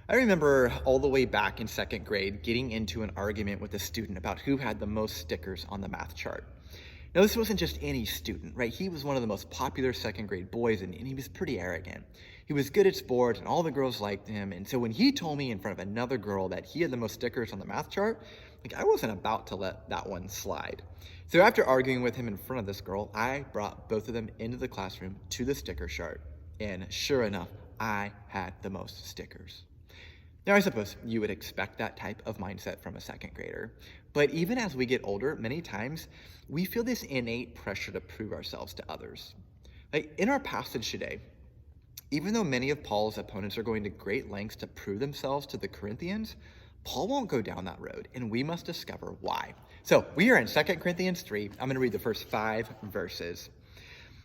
I remember all the way back in second grade getting into an argument with a student about who had the most stickers on the math chart. Now, this wasn't just any student, right? He was one of the most popular second grade boys, and he was pretty arrogant. He was good at sports, and all the girls liked him. And so when he told me in front of another girl that he had the most stickers on the math chart, I wasn't about to let that one slide. So after arguing with him in front of this girl, I brought both of them into the classroom to the sticker chart. And sure enough, I had the most stickers. Now, I suppose you would expect that type of mindset from a second grader. But even as we get older, many times we feel this innate pressure to prove ourselves to others. Like in our passage today, even though many of Paul's opponents are going to great lengths to prove themselves to the Corinthians, Paul won't go down that road, and we must discover why. So we are in 2 Corinthians 3. I'm going to read the first 5 verses.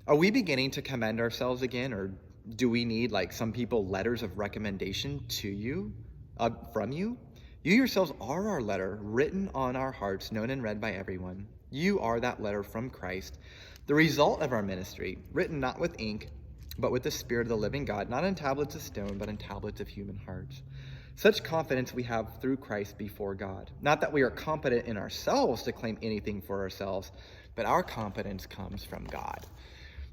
Are we beginning to commend ourselves again, or do we need, like some people, letters of recommendation to you? From you? You yourselves are our letter, written on our hearts, known and read by everyone. You are that letter from Christ, the result of our ministry, written not with ink, but with the Spirit of the living God, not on tablets of stone, but on tablets of human hearts. Such confidence we have through Christ before God. Not that we are competent in ourselves to claim anything for ourselves, but our competence comes from God.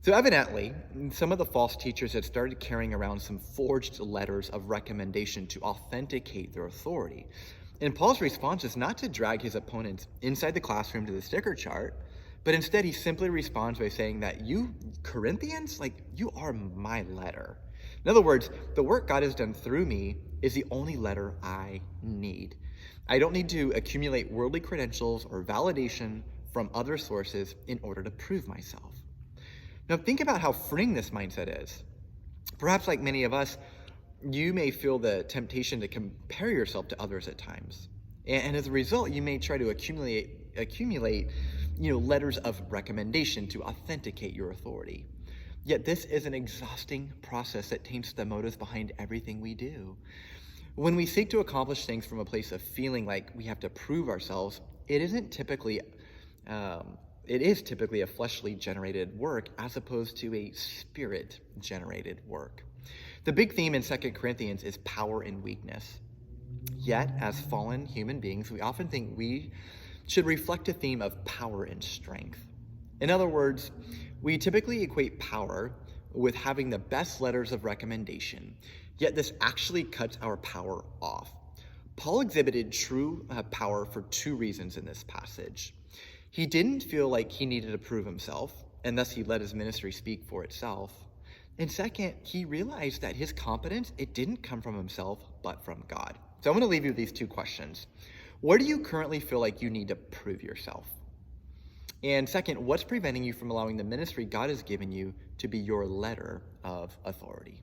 So evidently, some of the false teachers had started carrying around some forged letters of recommendation to authenticate their authority. And Paul's response is not to drag his opponents inside the classroom to the sticker chart, but instead he simply responds by saying that you Corinthians, you are my letter. In other words, the work God has done through me is the only letter I need. I don't need to accumulate worldly credentials or validation from other sources in order to prove myself. Now, think about how freeing this mindset is. Perhaps like many of us, you may feel the temptation to compare yourself to others at times. And as a result, you may try to accumulate letters of recommendation to authenticate your authority. Yet this is an exhausting process that taints the motives behind everything we do. When we seek to accomplish things from a place of feeling like we have to prove ourselves, it is typically a fleshly generated work as opposed to a spirit generated work. The big theme in 2 Corinthians is power and weakness. Yet, as fallen human beings, we often think we should reflect a theme of power and strength. In other words, we typically equate power with having the best letters of recommendation, yet this actually cuts our power off. Paul exhibited true power for 2 reasons in this passage. He didn't feel like he needed to prove himself, and thus he let his ministry speak for itself. And second, he realized that his competence, it didn't come from himself, but from God. So I'm going to leave you with these 2 questions. Where do you currently feel like you need to prove yourself? And second, what's preventing you from allowing the ministry God has given you to be your letter of authority?